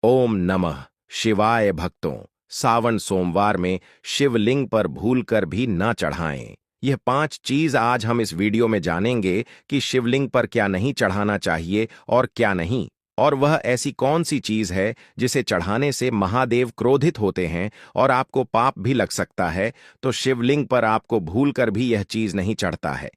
ओम नमः शिवाय। भक्तों, सावन सोमवार में शिवलिंग पर भूलकर भी न चढ़ाएं। यह 5 चीज आज हम इस वीडियो में जानेंगे कि शिवलिंग पर क्या नहीं चढ़ाना चाहिए और क्या नहीं, और वह ऐसी कौन सी चीज है जिसे चढ़ाने से महादेव क्रोधित होते हैं और आपको पाप भी लग सकता है। तो शिवलिंग पर आपको भूलकर भी यह चीज नहीं चढ़ता है।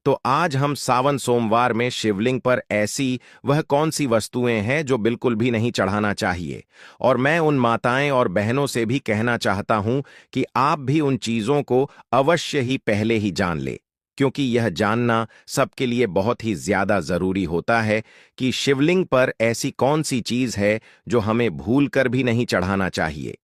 तो आज हम सावन सोमवार में शिवलिंग पर ऐसी वह कौन सी वस्तुएं हैं जो बिल्कुल भी नहीं चढ़ाना चाहिए। और मैं उन माताएं और बहनों से भी कहना चाहता हूं कि आप भी उन चीजों को अवश्य ही पहले ही जान ले, क्योंकि यह जानना सबके लिए बहुत ही ज्यादा जरूरी होता है कि शिवलिंग पर ऐसी कौन सी चीज है जो हमें भूल कर भी नहीं चढ़ाना चाहिए।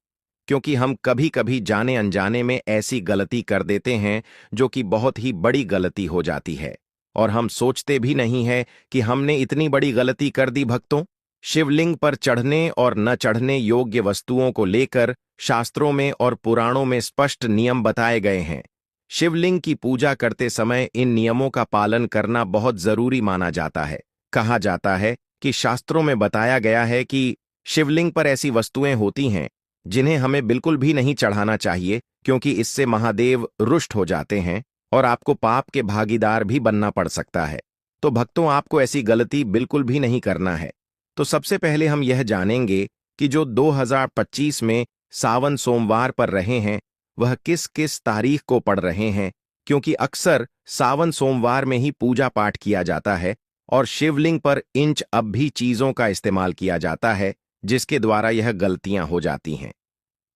क्योंकि हम कभी कभी जाने अनजाने में ऐसी गलती कर देते हैं जो कि बहुत ही बड़ी गलती हो जाती है, और हम सोचते भी नहीं है कि हमने इतनी बड़ी गलती कर दी। भक्तों, शिवलिंग पर चढ़ने और न चढ़ने योग्य वस्तुओं को लेकर शास्त्रों में और पुराणों में स्पष्ट नियम बताए गए हैं। शिवलिंग की पूजा करते समय इन नियमों का पालन करना बहुत जरूरी माना जाता है। कहा जाता है कि शास्त्रों में बताया गया है कि शिवलिंग पर ऐसी वस्तुएं होती हैं जिन्हें हमें बिल्कुल भी नहीं चढ़ाना चाहिए, क्योंकि इससे महादेव रुष्ट हो जाते हैं और आपको पाप के भागीदार भी बनना पड़ सकता है। तो भक्तों, आपको ऐसी गलती बिल्कुल भी नहीं करना है। तो सबसे पहले हम यह जानेंगे कि जो 2025 में सावन सोमवार पर रहे हैं वह किस किस तारीख को पड़ रहे हैं, क्योंकि अक्सर सावन सोमवार में ही पूजा पाठ किया जाता है और शिवलिंग पर इंच अब भी चीजों का इस्तेमाल किया जाता है, जिसके द्वारा यह गलतियां हो जाती हैं।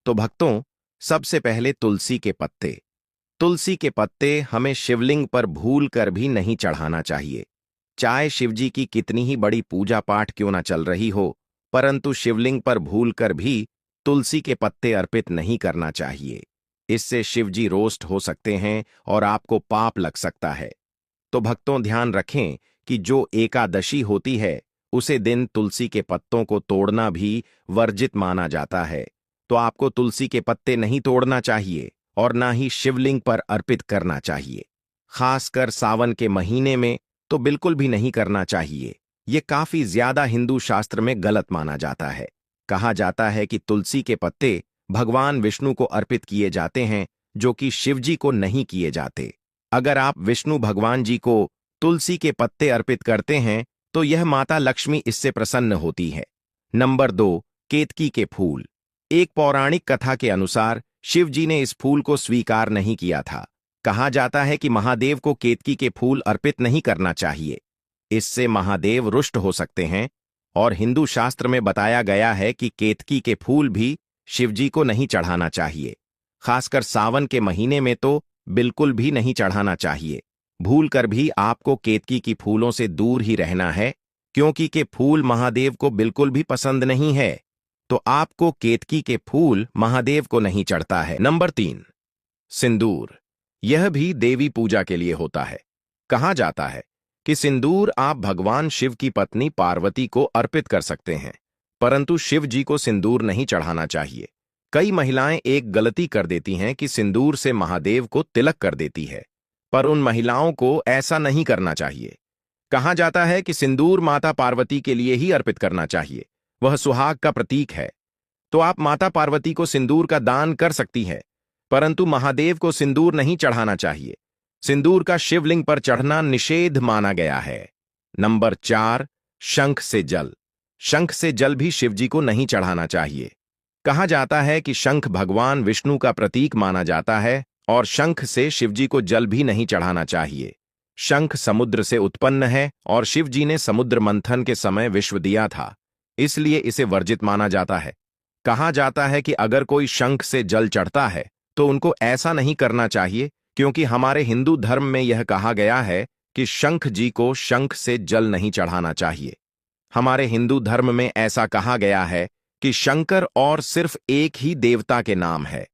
तो भक्तों, सबसे पहले तुलसी के पत्ते। तुलसी के पत्ते हमें शिवलिंग पर भूल कर भी नहीं चढ़ाना चाहिए। चाहे शिवजी की कितनी ही बड़ी पूजा पाठ क्यों ना चल रही हो, परंतु शिवलिंग पर भूल कर भी तुलसी के पत्ते अर्पित नहीं करना चाहिए। इससे शिवजी रोस्ट हो सकते हैं और आपको पाप लग सकता है। तो भक्तों, ध्यान रखें कि जो एकादशी होती है उसे दिन तुलसी के पत्तों को तोड़ना भी वर्जित माना जाता है। तो आपको तुलसी के पत्ते नहीं तोड़ना चाहिए और ना ही शिवलिंग पर अर्पित करना चाहिए। खासकर सावन के महीने में तो बिल्कुल भी नहीं करना चाहिए। ये काफी ज्यादा हिंदू शास्त्र में गलत माना जाता है। कहा जाता है कि तुलसी के पत्ते भगवान विष्णु को अर्पित किए जाते हैं, जो कि शिवजी को नहीं किए जाते। अगर आप विष्णु भगवान जी को तुलसी के पत्ते अर्पित करते हैं तो यह माता लक्ष्मी इससे प्रसन्न होती है। नंबर 2, केतकी के फूल। एक पौराणिक कथा के अनुसार शिवजी ने इस फूल को स्वीकार नहीं किया था। कहा जाता है कि महादेव को केतकी के फूल अर्पित नहीं करना चाहिए, इससे महादेव रुष्ट हो सकते हैं। और हिंदू शास्त्र में बताया गया है कि केतकी के फूल भी शिवजी को नहीं चढ़ाना चाहिए। खासकर सावन के महीने में तो बिल्कुल भी नहीं चढ़ाना चाहिए। भूल कर भी आपको केतकी की फूलों से दूर ही रहना है, क्योंकि के फूल महादेव को बिल्कुल भी पसंद नहीं है। तो आपको केतकी के फूल महादेव को नहीं चढ़ता है। नंबर 3, सिंदूर। यह भी देवी पूजा के लिए होता है। कहा जाता है कि सिंदूर आप भगवान शिव की पत्नी पार्वती को अर्पित कर सकते हैं, परंतु शिव जी को सिंदूर नहीं चढ़ाना चाहिए। कई महिलाएं एक गलती कर देती हैं कि सिंदूर से महादेव को तिलक कर देती है, पर उन महिलाओं को ऐसा नहीं करना चाहिए। कहा जाता है कि सिंदूर माता पार्वती के लिए ही अर्पित करना चाहिए, वह सुहाग का प्रतीक है। तो आप माता पार्वती को सिंदूर का दान कर सकती है, परंतु महादेव को सिंदूर नहीं चढ़ाना चाहिए। सिंदूर का शिवलिंग पर चढ़ना निषेध माना गया है। नंबर 4, शंख से जल। शंख से जल भी शिवजी को नहीं चढ़ाना चाहिए। कहा जाता है कि शंख भगवान विष्णु का प्रतीक माना जाता है और शंख से शिवजी को जल भी नहीं चढ़ाना चाहिए। शंख समुद्र से उत्पन्न है और शिवजी ने समुद्र मंथन के समय विश्व दिया था, इसलिए इसे वर्जित माना जाता है। कहा जाता है कि अगर कोई शंख से जल चढ़ता है तो उनको ऐसा नहीं करना चाहिए, क्योंकि हमारे हिंदू धर्म में यह कहा गया है कि शंख जी को शंख से जल नहीं चढ़ाना चाहिए। हमारे हिंदू धर्म में ऐसा कहा गया है कि शंकर और सिर्फ एक ही देवता के नाम है।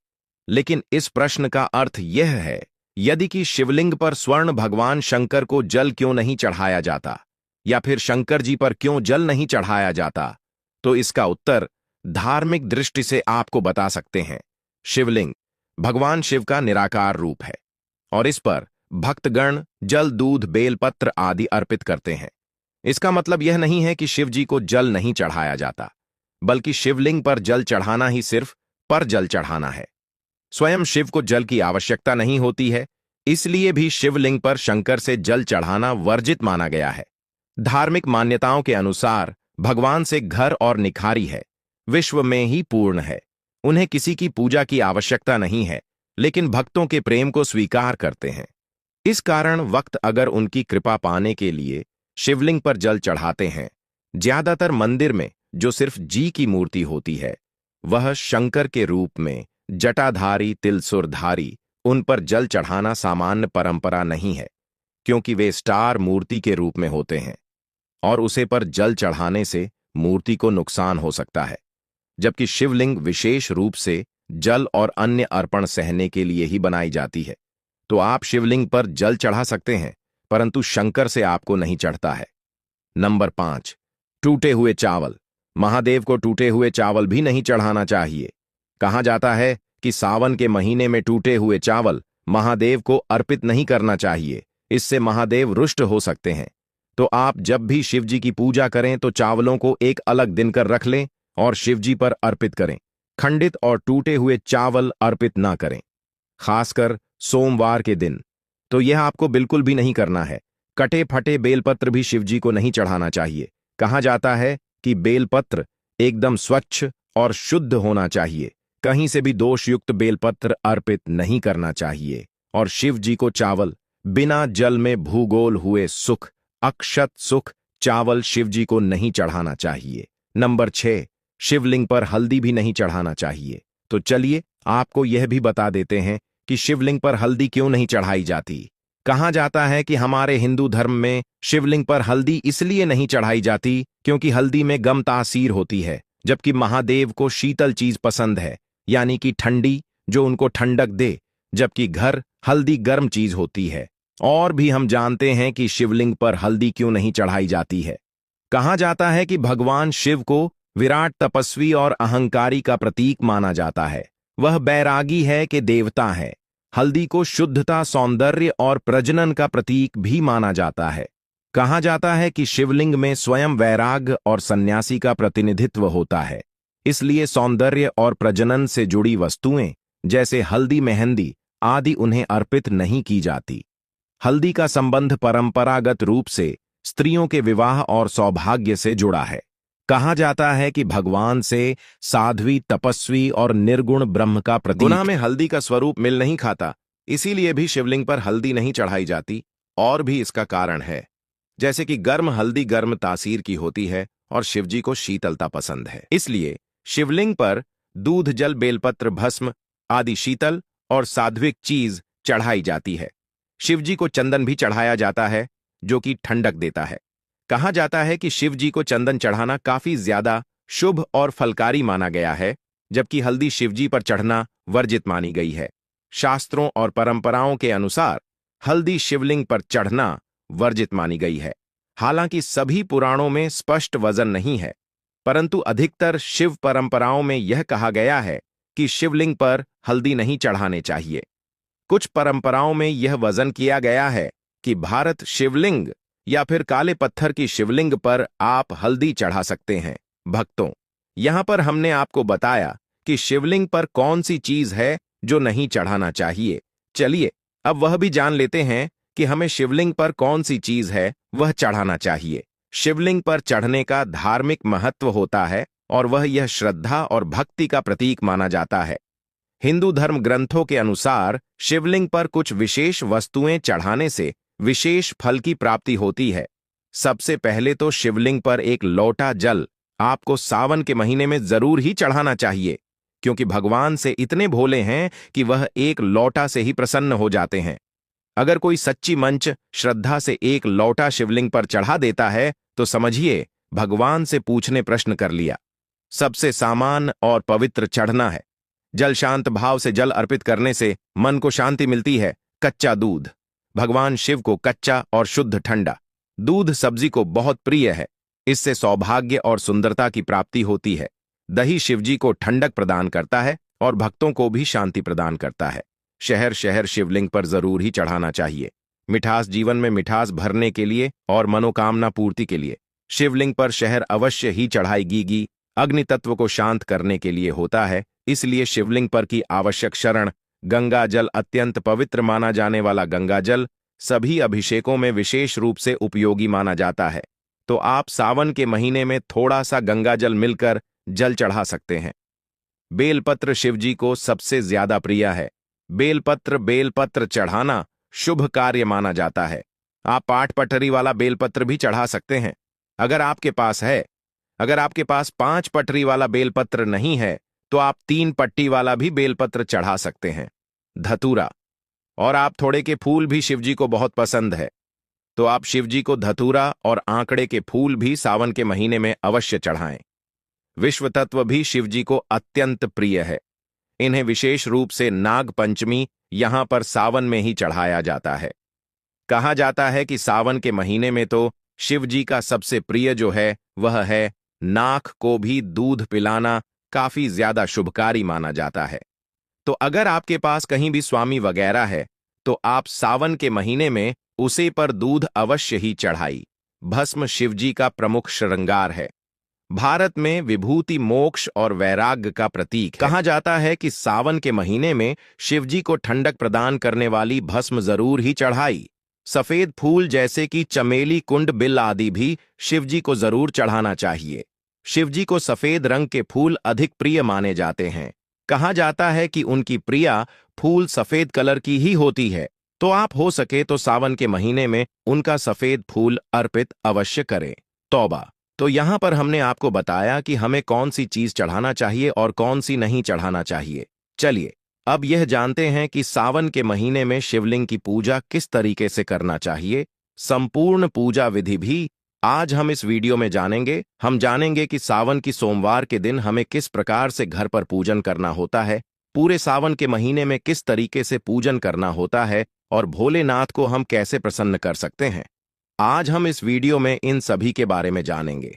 लेकिन इस प्रश्न का अर्थ यह है, यदि कि शिवलिंग पर स्वर्ण भगवान शंकर को जल क्यों नहीं चढ़ाया जाता, या फिर शंकर जी पर क्यों जल नहीं चढ़ाया जाता, तो इसका उत्तर धार्मिक दृष्टि से आपको बता सकते हैं। शिवलिंग भगवान शिव का निराकार रूप है और इस पर भक्तगण जल, दूध, बेलपत्र आदि अर्पित करते हैं। इसका मतलब यह नहीं है कि शिव जी को जल नहीं चढ़ाया जाता। बल्कि शिवलिंग पर जल चढ़ाना ही सिर्फ पर जल चढ़ाना है। स्वयं शिव को जल की आवश्यकता नहीं होती है, इसलिए भी शिवलिंग पर शंकर से जल चढ़ाना वर्जित माना गया है। धार्मिक मान्यताओं के अनुसार भगवान से घर और निखारी है, विश्व में ही पूर्ण है। उन्हें किसी की पूजा की आवश्यकता नहीं है, लेकिन भक्तों के प्रेम को स्वीकार करते हैं। इस कारण वक्त अगर उनकी कृपा पाने के लिए शिवलिंग पर जल चढ़ाते हैं। ज्यादातर मंदिर में जो सिर्फ जी की मूर्ति होती है, वह शंकर के रूप में जटाधारी तिलसुरधारी, उन पर जल चढ़ाना सामान्य परंपरा नहीं है, क्योंकि वे स्टार मूर्ति के रूप में होते हैं और उसे पर जल चढ़ाने से मूर्ति को नुकसान हो सकता है। जबकि शिवलिंग विशेष रूप से जल और अन्य अर्पण सहने के लिए ही बनाई जाती है, तो आप शिवलिंग पर जल चढ़ा सकते हैं, परंतु शंकर से आपको नहीं चढ़ता है। नंबर 5, टूटे हुए चावल। महादेव को टूटे हुए चावल भी नहीं चढ़ाना चाहिए। कहा जाता है कि सावन के महीने में टूटे हुए चावल महादेव को अर्पित नहीं करना चाहिए, इससे महादेव रुष्ट हो सकते हैं। तो आप जब भी शिवजी की पूजा करें तो चावलों को एक अलग दिन कर रख लें और शिवजी पर अर्पित करें। खंडित और टूटे हुए चावल अर्पित ना करें, खासकर सोमवार के दिन तो यह आपको बिल्कुल भी नहीं करना है। कटे फटे बेलपत्र भी शिवजी को नहीं चढ़ाना चाहिए। कहा जाता है कि बेलपत्र एकदम स्वच्छ और शुद्ध होना चाहिए, कहीं से भी दोषयुक्त बेलपत्र अर्पित नहीं करना चाहिए। और शिवजी को चावल बिना जल में भूगोल हुए सुख, अक्षत सुख चावल शिवजी को नहीं चढ़ाना चाहिए। नंबर 6, शिवलिंग पर हल्दी भी नहीं चढ़ाना चाहिए। तो चलिए आपको यह भी बता देते हैं कि शिवलिंग पर हल्दी क्यों नहीं चढ़ाई जाती। कहा जाता है कि हमारे हिंदू धर्म में शिवलिंग पर हल्दी इसलिए नहीं चढ़ाई जाती क्योंकि हल्दी में गम तासीर होती है, जबकि महादेव को शीतल चीज पसंद है, यानी कि ठंडी, जो उनको ठंडक दे, जबकि घर हल्दी गर्म चीज होती है। और भी हम जानते हैं कि शिवलिंग पर हल्दी क्यों नहीं चढ़ाई जाती है। कहा जाता है कि भगवान शिव को विराट तपस्वी और अहंकारी का प्रतीक माना जाता है। वह बैरागी है कि देवता है। हल्दी को शुद्धता, सौंदर्य और प्रजनन का प्रतीक भी माना जाता है। कहा जाता है कि शिवलिंग में स्वयं वैराग्य और सन्यासी का प्रतिनिधित्व होता है, इसलिए सौंदर्य और प्रजनन से जुड़ी वस्तुएं जैसे हल्दी, मेहंदी आदि उन्हें अर्पित नहीं की जाती। हल्दी का संबंध परंपरागत रूप से स्त्रियों के विवाह और सौभाग्य से जुड़ा है। कहा जाता है कि भगवान से साध्वी, तपस्वी और निर्गुण ब्रह्म का प्रतीक। गुना में हल्दी का स्वरूप मिल नहीं खाता, इसीलिए भी शिवलिंग पर हल्दी नहीं चढ़ाई जाती। और भी इसका कारण है, जैसे कि गर्म हल्दी गर्म तासीर की होती है और शिवजी को शीतलता पसंद है, इसलिए शिवलिंग पर दूध, जल, बेलपत्र, भस्म आदि शीतल और सात्विक चीज चढ़ाई जाती है। शिवजी को चंदन भी चढ़ाया जाता है, जो कि ठंडक देता है। कहा जाता है कि शिवजी को चंदन चढ़ाना काफी ज्यादा शुभ और फलकारी माना गया है, जबकि हल्दी शिवजी पर चढ़ना वर्जित मानी गई है। शास्त्रों और परंपराओं के अनुसार हल्दी शिवलिंग पर चढ़ना वर्जित मानी गई है। हालांकि सभी पुराणों में स्पष्ट वजन नहीं है, परंतु अधिकतर शिव परंपराओं में यह कहा गया है कि शिवलिंग पर हल्दी नहीं चढ़ाने चाहिए। कुछ परंपराओं में यह वजन किया गया है कि भारत शिवलिंग या फिर काले पत्थर की शिवलिंग पर आप हल्दी चढ़ा सकते हैं। भक्तों, यहां पर हमने आपको बताया कि शिवलिंग पर कौन सी चीज है जो नहीं चढ़ाना चाहिए। चलिए अब वह भी जान लेते हैं कि हमें शिवलिंग पर कौन सी चीज है वह चढ़ाना चाहिए। शिवलिंग पर चढ़ने का धार्मिक महत्व होता है और वह यह श्रद्धा और भक्ति का प्रतीक माना जाता है। हिंदू धर्म ग्रंथों के अनुसार शिवलिंग पर कुछ विशेष वस्तुएं चढ़ाने से विशेष फल की प्राप्ति होती है। सबसे पहले तो शिवलिंग पर एक लोटा जल आपको सावन के महीने में जरूर ही चढ़ाना चाहिए, क्योंकि भगवान से इतने भोले हैं कि वह एक लोटा से ही प्रसन्न हो जाते हैं। अगर कोई सच्ची मंच श्रद्धा से एक लोटा शिवलिंग पर चढ़ा देता है तो समझिए भगवान से पूछने प्रश्न कर लिया। सबसे सामान्य और पवित्र चढ़ना है। जल शांत भाव से जल अर्पित करने से मन को शांति मिलती है। कच्चा दूध। भगवान शिव को कच्चा और शुद्ध ठंडा दूध सब्जी को बहुत प्रिय है, इससे सौभाग्य और सुंदरता की प्राप्ति होती है। दही शिवजी को ठंडक प्रदान करता है और भक्तों को भी शांति प्रदान करता है। शहर शहर शिवलिंग पर जरूर ही चढ़ाना चाहिए। मिठास जीवन में मिठास भरने के लिए और मनोकामना पूर्ति के लिए शिवलिंग पर शहर अवश्य ही चढ़ाई गीगी अग्नि तत्व को शांत करने के लिए होता है, इसलिए शिवलिंग पर की आवश्यक शरण गंगा जल अत्यंत पवित्र माना जाने वाला गंगा जल सभी अभिषेकों में विशेष रूप से उपयोगी माना जाता है। तो आप सावन के महीने में थोड़ा सा गंगा जल मिलकर जल चढ़ा सकते हैं। बेलपत्र शिवजी को सबसे ज्यादा प्रिय है। बेलपत्र चढ़ाना शुभ कार्य माना जाता है। आप पाठ पटरी वाला बेलपत्र भी चढ़ा सकते हैं अगर आपके पास है। अगर आपके पास 5 पटरी वाला बेलपत्र नहीं है तो आप 3 पट्टी वाला भी बेलपत्र चढ़ा सकते हैं। धतूरा और आप थोड़े के फूल भी शिवजी को बहुत पसंद है, तो आप शिवजी को धतूरा और आंकड़े के फूल भी सावन के महीने में अवश्य चढ़ाएं। विश्व तत्व भी शिवजी को अत्यंत प्रिय है। इन्हें विशेष रूप से नाग पंचमी यहां पर सावन में ही चढ़ाया जाता है। कहा जाता है कि सावन के महीने में तो शिवजी का सबसे प्रिय जो है वह है नाक को भी दूध पिलाना काफी ज्यादा शुभकारी माना जाता है। तो अगर आपके पास कहीं भी स्वामी वगैरह है तो आप सावन के महीने में उसे पर दूध अवश्य ही चढ़ाई। भस्म शिवजी का प्रमुख श्रृंगार है। भारत में विभूति मोक्ष और वैराग्य का प्रतीक है। कहा जाता है कि सावन के महीने में शिवजी को ठंडक प्रदान करने वाली भस्म जरूर ही चढ़ाई। सफेद फूल जैसे कि चमेली, कुंड, बिल आदि भी शिवजी को जरूर चढ़ाना चाहिए। शिवजी को सफेद रंग के फूल अधिक प्रिय माने जाते हैं। कहा जाता है कि उनकी प्रिया फूल सफेद कलर की ही होती है, तो आप हो सके तो सावन के महीने में उनका सफेद फूल अर्पित अवश्य करें। तौबा। तो यहां पर हमने आपको बताया कि हमें कौन सी चीज चढ़ाना चाहिए और कौन सी नहीं चढ़ाना चाहिए। चलिए अब यह जानते हैं कि सावन के महीने में शिवलिंग की पूजा किस तरीके से करना चाहिए। संपूर्ण पूजा विधि भी आज हम इस वीडियो में जानेंगे। हम जानेंगे कि सावन की सोमवार के दिन हमें किस प्रकार से घर पर पूजन करना होता है, पूरे सावन के महीने में किस तरीके से पूजन करना होता है और भोलेनाथ को हम कैसे प्रसन्न कर सकते हैं। आज हम इस वीडियो में इन सभी के बारे में जानेंगे।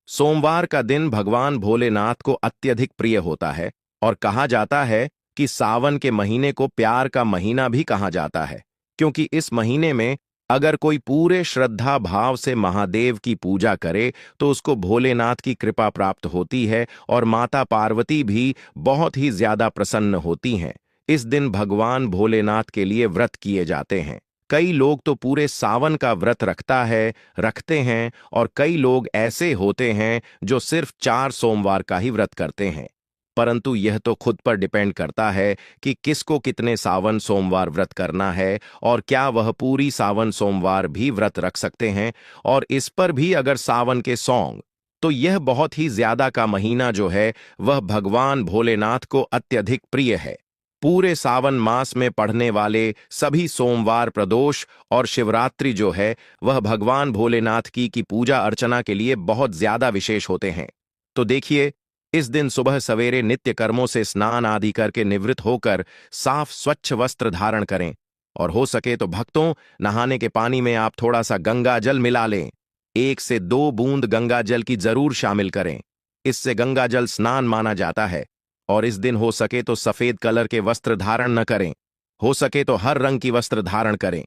सोमवार का दिन भगवान भोलेनाथ को अत्यधिक प्रिय होता है और कहा जाता है कि सावन के महीने को प्यार का महीना भी कहा जाता है, क्योंकि इस महीने में अगर कोई पूरे श्रद्धा भाव से महादेव की पूजा करे तो उसको भोलेनाथ की कृपा प्राप्त होती है और माता पार्वती भी बहुत ही ज्यादा प्रसन्न होती हैं। इस दिन भगवान भोलेनाथ के लिए व्रत किए जाते हैं। कई लोग तो पूरे सावन का व्रत रखते हैं और कई लोग ऐसे होते हैं जो सिर्फ 4 सोमवार का ही व्रत करते हैं। परंतु यह तो खुद पर डिपेंड करता है कि किसको कितने सावन सोमवार व्रत करना है और क्या वह पूरी सावन सोमवार भी व्रत रख सकते हैं। और इस पर भी अगर सावन के सॉन्ग, तो यह बहुत ही ज्यादा का महीना जो है वह भगवान भोलेनाथ को अत्यधिक प्रिय है। पूरे सावन मास में पढ़ने वाले सभी सोमवार, प्रदोष और शिवरात्रि जो है वह भगवान भोलेनाथ की पूजा अर्चना के लिए बहुत ज्यादा विशेष होते हैं। तो देखिए, इस दिन सुबह सवेरे नित्य कर्मों से स्नान आदि करके निवृत्त होकर साफ स्वच्छ वस्त्र धारण करें और हो सके तो भक्तों, नहाने के पानी में आप थोड़ा सा गंगा जल मिला लें। 1 से 2 बूंद गंगा जल की जरूर शामिल करें। इससे गंगा जल स्नान माना जाता है। और इस दिन हो सके तो सफेद कलर के वस्त्र धारण न करें, हो सके तो हर रंग की वस्त्र धारण करें।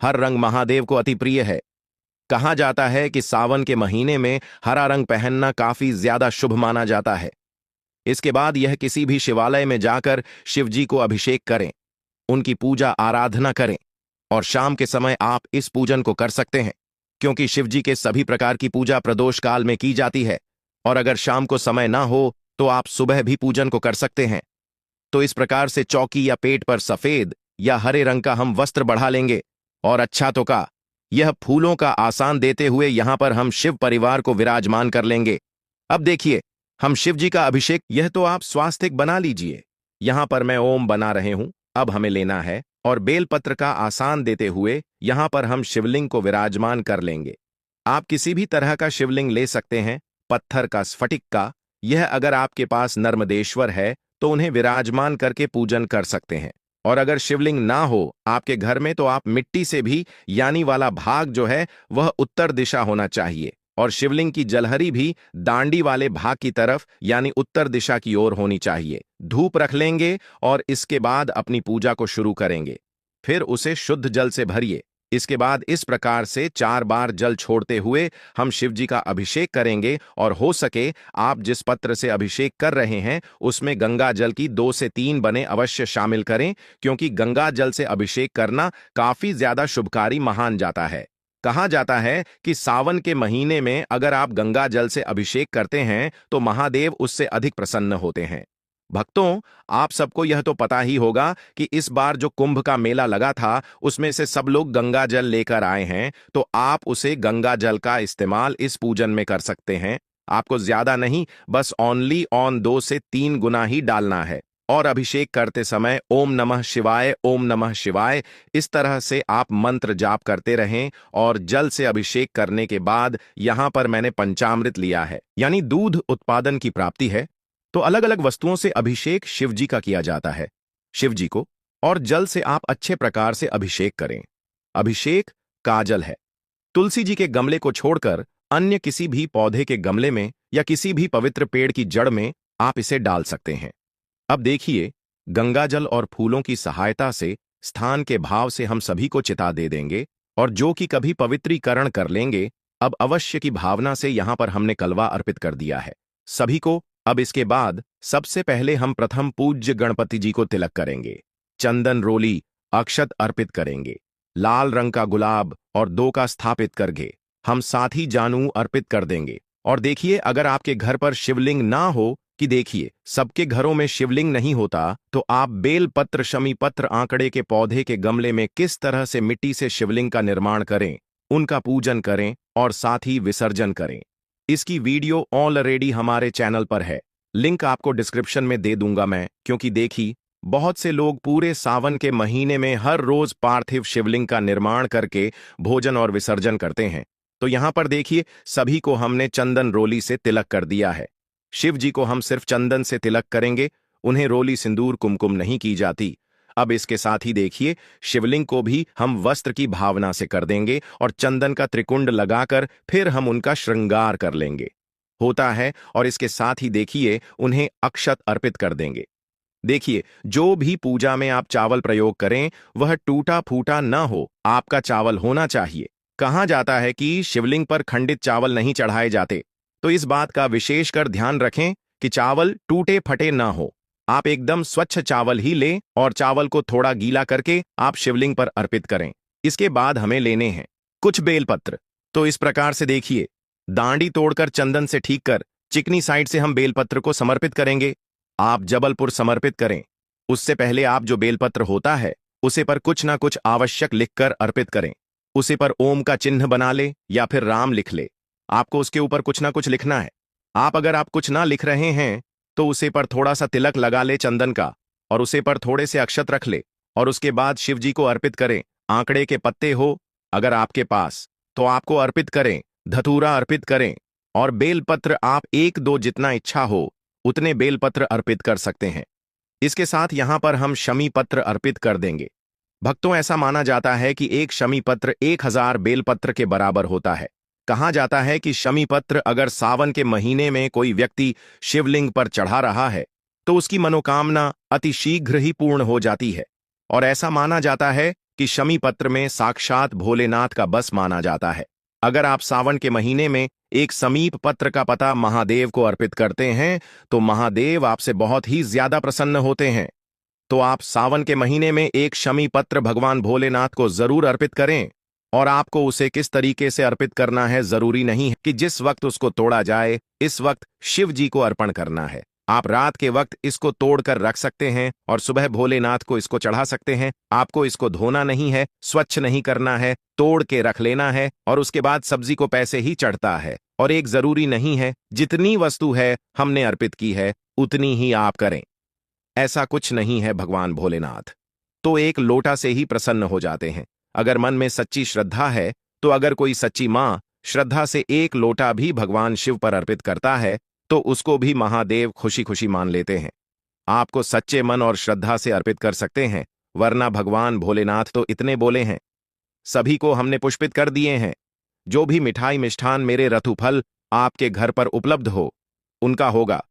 हर रंग महादेव को अति प्रिय है। कहा जाता है कि सावन के महीने में हरा रंग पहनना काफी ज्यादा शुभ माना जाता है। इसके बाद यह किसी भी शिवालय में जाकर शिवजी को अभिषेक करें, उनकी पूजा आराधना करें और शाम के समय आप इस पूजन को कर सकते हैं, क्योंकि शिवजी के सभी प्रकार की पूजा प्रदोष काल में की जाती है। और अगर शाम को समय ना हो तो आप सुबह भी पूजन को कर सकते हैं। तो इस प्रकार से चौकी या पेट पर सफेद या हरे रंग का हम वस्त्र बढ़ा लेंगे। और अच्छा तो का यह फूलों का आसान देते हुए यहां पर हम शिव परिवार को विराजमान कर लेंगे। अब देखिए, हम शिव जी का अभिषेक, यह तो आप स्वास्तिक बना लीजिए। यहां पर मैं ओम बना रहे हूं, अब हमें लेना है और बेलपत्र का आसान देते हुए यहां पर हम शिवलिंग को विराजमान कर लेंगे। आप किसी भी तरह का शिवलिंग ले सकते हैं, पत्थर का, स्फटिक का। यह अगर आपके पास नर्मदेश्वर है तो उन्हें विराजमान करके पूजन कर सकते हैं। और अगर शिवलिंग ना हो आपके घर में तो आप मिट्टी से भी, यानी वाला भाग जो है वह उत्तर दिशा होना चाहिए और शिवलिंग की जलहरी भी दांडी वाले भाग की तरफ यानी उत्तर दिशा की ओर होनी चाहिए। धूप रख लेंगे और इसके बाद अपनी पूजा को शुरू करेंगे। फिर उसे शुद्ध जल से भरिए। इसके बाद इस प्रकार से 4 बार जल छोड़ते हुए हम शिव जी का अभिषेक करेंगे और हो सके आप जिस पत्र से अभिषेक कर रहे हैं उसमें गंगा जल की 2 से 3 बने अवश्य शामिल करें, क्योंकि गंगा जल से अभिषेक करना काफी ज्यादा शुभकारी महान जाता है। कहा जाता है कि सावन के महीने में अगर आप गंगा जल से अभिषेक करते हैं तो महादेव उससे अधिक प्रसन्न होते हैं। भक्तों, आप सबको यह तो पता ही होगा कि इस बार जो कुंभ का मेला लगा था उसमें से सब लोग गंगा जल लेकर आए हैं, तो आप उसे गंगा जल का इस्तेमाल इस पूजन में कर सकते हैं। आपको ज्यादा नहीं, बस ओनली ऑन 2 से 3 गुना ही डालना है। और अभिषेक करते समय ओम नमः शिवाय, ओम नमः शिवाय इस तरह से आप मंत्र जाप करते रहें। और जल से अभिषेक करने के बाद यहां पर मैंने पंचामृत लिया है, यानी दूध उत्पादन की प्राप्ति है। तो अलग अलग वस्तुओं से अभिषेक शिव जी का किया जाता है। शिव जी को और जल से आप अच्छे प्रकार से अभिषेक करें। अभिषेक काजल है। तुलसी जी के गमले को छोड़कर अन्य किसी भी पौधे के गमले में या किसी भी पवित्र पेड़ की जड़ में आप इसे डाल सकते हैं। अब देखिए, गंगा जल और फूलों की सहायता से स्थान के भाव से हम सभी को चिता दे देंगे, और जो कि कभी पवित्रीकरण कर लेंगे, अब अवश्य की भावना से यहां पर हमने कलवा अर्पित कर दिया है सभी को। अब इसके बाद सबसे पहले हम प्रथम पूज्य गणपति जी को तिलक करेंगे, चंदन रोली अक्षत अर्पित करेंगे, लाल रंग का गुलाब और 2 का स्थापित करके हम साथ ही जानू अर्पित कर देंगे। और देखिए, अगर आपके घर पर शिवलिंग ना हो, कि देखिए सबके घरों में शिवलिंग नहीं होता, तो आप बेल पत्र, शमी पत्र, आंकड़े के पौधे के गमले में किस तरह से मिट्टी से शिवलिंग का निर्माण करें, उनका पूजन करें और साथ ही विसर्जन करें। इसकी वीडियो ऑलरेडी हमारे चैनल पर है, लिंक आपको डिस्क्रिप्शन में दे दूंगा मैं। क्योंकि देखिए, बहुत से लोग पूरे सावन के महीने में हर रोज पार्थिव शिवलिंग का निर्माण करके भोजन और विसर्जन करते हैं। तो यहां पर देखिए, सभी को हमने चंदन रोली से तिलक कर दिया है। शिव जी को हम सिर्फ चंदन से तिलक करेंगे, उन्हें रोली, सिंदूर, कुमकुम नहीं की जाती। अब इसके साथ ही देखिए, शिवलिंग को भी हम वस्त्र की भावना से कर देंगे और चंदन का त्रिकुंड लगाकर फिर हम उनका श्रृंगार कर लेंगे होता है। और इसके साथ ही देखिए, उन्हें अक्षत अर्पित कर देंगे। देखिए, जो भी पूजा में आप चावल प्रयोग करें वह टूटा फूटा न हो, आपका चावल होना चाहिए। कहा जाता है कि शिवलिंग पर खंडित चावल नहीं चढ़ाए जाते, तो इस बात का विशेषकर ध्यान रखें कि चावल टूटे फटे ना हो। आप एकदम स्वच्छ चावल ही लें और चावल को थोड़ा गीला करके आप शिवलिंग पर अर्पित करें। इसके बाद हमें लेने हैं कुछ बेलपत्र। तो इस प्रकार से देखिए, दांडी तोड़कर चंदन से ठीक कर चिकनी साइड से हम बेलपत्र को समर्पित करेंगे। आप जबलपुर समर्पित करें, उससे पहले आप जो बेलपत्र होता है उसे पर कुछ ना कुछ आवश्यक लिखकर अर्पित करें। उसे पर ओम का चिन्ह बना ले या फिर राम लिख ले, आपको उसके ऊपर कुछ ना कुछ लिखना है। अगर आप कुछ ना लिख रहे हैं तो उसे पर थोड़ा सा तिलक लगा ले चंदन का, और उसे पर थोड़े से अक्षत रख ले और उसके बाद शिव जी को अर्पित करें। आंकड़े के पत्ते हो अगर आपके पास तो आपको अर्पित करें, धतूरा अर्पित करें, और बेलपत्र आप 1-2 जितना इच्छा हो उतने बेलपत्र अर्पित कर सकते हैं। इसके साथ यहां पर हम शमी पत्र अर्पित कर देंगे। भक्तों, ऐसा माना जाता है कि एक शमी पत्र 1000 बेलपत्र के बराबर होता है। कहा जाता है कि शमी पत्र अगर सावन के महीने में कोई व्यक्ति शिवलिंग पर चढ़ा रहा है तो उसकी मनोकामना अति शीघ्र ही पूर्ण हो जाती है। और ऐसा माना जाता है कि शमी पत्र में साक्षात भोलेनाथ का बस माना जाता है। अगर आप सावन के महीने में एक समीप पत्र का पता महादेव को अर्पित करते हैं तो महादेव आपसे बहुत ही ज्यादा प्रसन्न होते हैं। तो आप सावन के महीने में एक शमी पत्र भगवान भोलेनाथ को जरूर अर्पित करें। और आपको उसे किस तरीके से अर्पित करना है जरूरी नहीं है कि जिस वक्त उसको तोड़ा जाए, इस वक्त शिव जी को अर्पण करना है। आप रात के वक्त इसको तोड़कर रख सकते हैं और सुबह भोलेनाथ को इसको चढ़ा सकते हैं। आपको इसको धोना नहीं है, स्वच्छ नहीं करना है, तोड़ के रख लेना है और उसके बाद सब्जी को पैसे ही चढ़ता है। और एक जरूरी नहीं है जितनी वस्तु है हमने अर्पित की है उतनी ही आप करें, ऐसा कुछ नहीं है। भगवान भोलेनाथ तो एक लोटा से ही प्रसन्न हो जाते हैं। अगर मन में सच्ची श्रद्धा है तो अगर कोई सच्ची मां श्रद्धा से एक लोटा भी भगवान शिव पर अर्पित करता है तो उसको भी महादेव खुशी खुशी मान लेते हैं। आपको सच्चे मन और श्रद्धा से अर्पित कर सकते हैं, वरना भगवान भोलेनाथ तो इतने बोले हैं। सभी को हमने पुष्पित कर दिए हैं। जो भी मिठाई मिष्ठान मेरे रथुफल आपके घर पर उपलब्ध हो उनका होगा।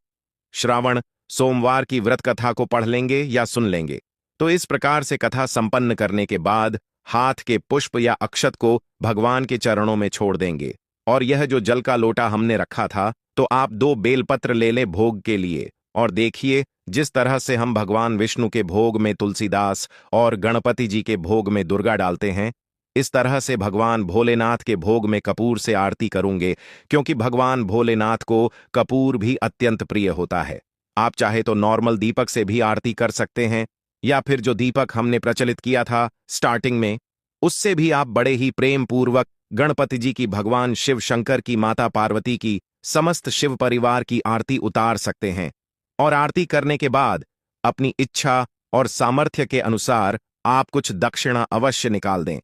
श्रावण सोमवार की व्रत कथा को पढ़ लेंगे या सुन लेंगे। तो इस प्रकार से कथा संपन्न करने के बाद हाथ के पुष्प या अक्षत को भगवान के चरणों में छोड़ देंगे। और यह जो जल का लोटा हमने रखा था, तो आप 2 बेलपत्र ले लें भोग के लिए। और देखिए, जिस तरह से हम भगवान विष्णु के भोग में तुलसीदास और गणपति जी के भोग में दुर्गा डालते हैं, इस तरह से भगवान भोलेनाथ के भोग में कपूर से आरती करूंगे, क्योंकि भगवान भोलेनाथ को कपूर भी अत्यंत प्रिय होता है। आप चाहे तो नॉर्मल दीपक से भी आरती कर सकते हैं, या फिर जो दीपक हमने प्रचलित किया था स्टार्टिंग में, उससे भी आप बड़े ही प्रेम पूर्वक गणपति जी की, भगवान शिव शंकर की, माता पार्वती की, समस्त शिव परिवार की आरती उतार सकते हैं। और आरती करने के बाद अपनी इच्छा और सामर्थ्य के अनुसार आप कुछ दक्षिणा अवश्य निकाल दें।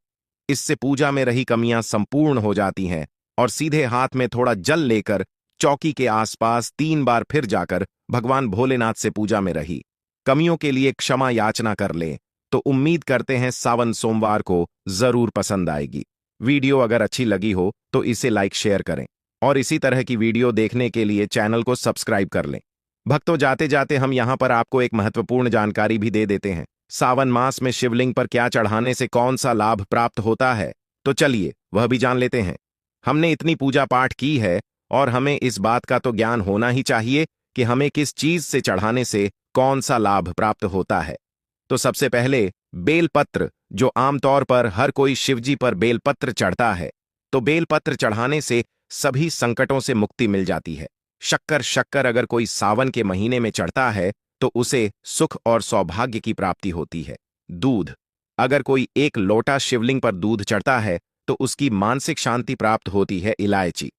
इससे पूजा में रही कमियां संपूर्ण हो जाती हैं। और सीधे हाथ में थोड़ा जल लेकर चौकी के आसपास 3 बार फिर जाकर भगवान भोलेनाथ से पूजा में रही कमियों के लिए क्षमा याचना कर लें। तो उम्मीद करते हैं सावन सोमवार को जरूर पसंद आएगी। वीडियो अगर अच्छी लगी हो तो इसे लाइक शेयर करें, और इसी तरह की वीडियो देखने के लिए चैनल को सब्सक्राइब कर लें। भक्तों, जाते जाते हम यहां पर आपको एक महत्वपूर्ण जानकारी भी दे देते हैं। सावन मास में शिवलिंग पर क्या चढ़ाने से कौन सा लाभ प्राप्त होता है, तो चलिए वह भी जान लेते हैं। हमने इतनी पूजा पाठ की है, और हमें इस बात का तो ज्ञान होना ही चाहिए कि हमें किस चीज से चढ़ाने से कौन सा लाभ प्राप्त होता है। तो सबसे पहले बेलपत्र, जो आमतौर पर हर कोई शिवजी पर बेलपत्र चढ़ता है, तो बेलपत्र चढ़ाने से सभी संकटों से मुक्ति मिल जाती है। शक्कर अगर कोई सावन के महीने में चढ़ता है, तो उसे सुख और सौभाग्य की प्राप्ति होती है। दूध, अगर कोई 1 लोटा शिवलिंग पर दूध चढ़ता है, तो उसकी मानसिक शांति प्राप्त होती है। इलायची,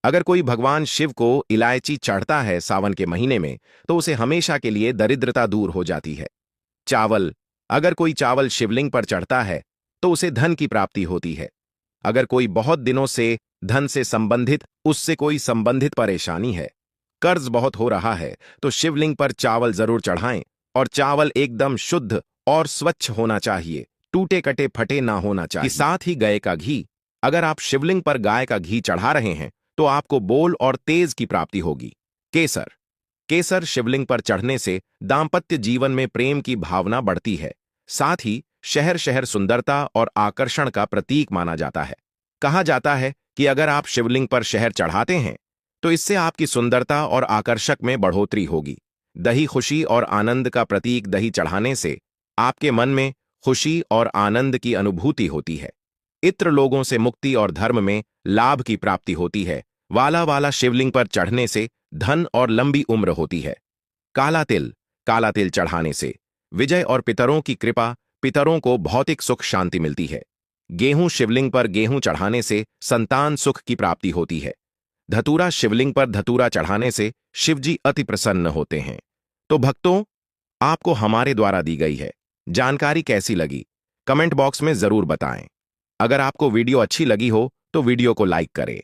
अगर कोई भगवान शिव को इलायची चढ़ता है सावन के महीने में, तो उसे हमेशा के लिए दरिद्रता दूर हो जाती है। चावल, अगर कोई चावल शिवलिंग पर चढ़ता है, तो उसे धन की प्राप्ति होती है। अगर कोई बहुत दिनों से धन से संबंधित, उससे कोई संबंधित परेशानी है, कर्ज बहुत हो रहा है, तो शिवलिंग पर चावल जरूर चढ़ाएं। और चावल एकदम शुद्ध और स्वच्छ होना चाहिए, टूटे कटे फटे ना होना चाहिए। साथ ही गाय का घी, अगर आप शिवलिंग पर गाय का घी चढ़ा रहे हैं, तो आपको बोल और तेज की प्राप्ति होगी। केसर शिवलिंग पर चढ़ने से दाम्पत्य जीवन में प्रेम की भावना बढ़ती है। साथ ही शहर सुंदरता और आकर्षण का प्रतीक माना जाता है। कहा जाता है कि अगर आप शिवलिंग पर शहर चढ़ाते हैं, तो इससे आपकी सुंदरता और आकर्षक में बढ़ोतरी होगी। दही, खुशी और आनंद का प्रतीक दही चढ़ाने से आपके मन में खुशी और आनंद की अनुभूति होती है। इत्र, लोगों से मुक्ति और धर्म में लाभ की प्राप्ति होती है। वाला शिवलिंग पर चढ़ने से धन और लंबी उम्र होती है। काला तिल चढ़ाने से विजय और पितरों की कृपा, पितरों को भौतिक सुख शांति मिलती है। गेहूं, शिवलिंग पर गेहूं चढ़ाने से संतान सुख की प्राप्ति होती है। धतूरा, शिवलिंग पर धतूरा चढ़ाने से शिवजी अति प्रसन्न होते हैं। तो भक्तों, आपको हमारे द्वारा दी गई है जानकारी कैसी लगी, कमेंट बॉक्स में जरूर बताएं। अगर आपको वीडियो अच्छी लगी हो तो वीडियो को लाइक करें।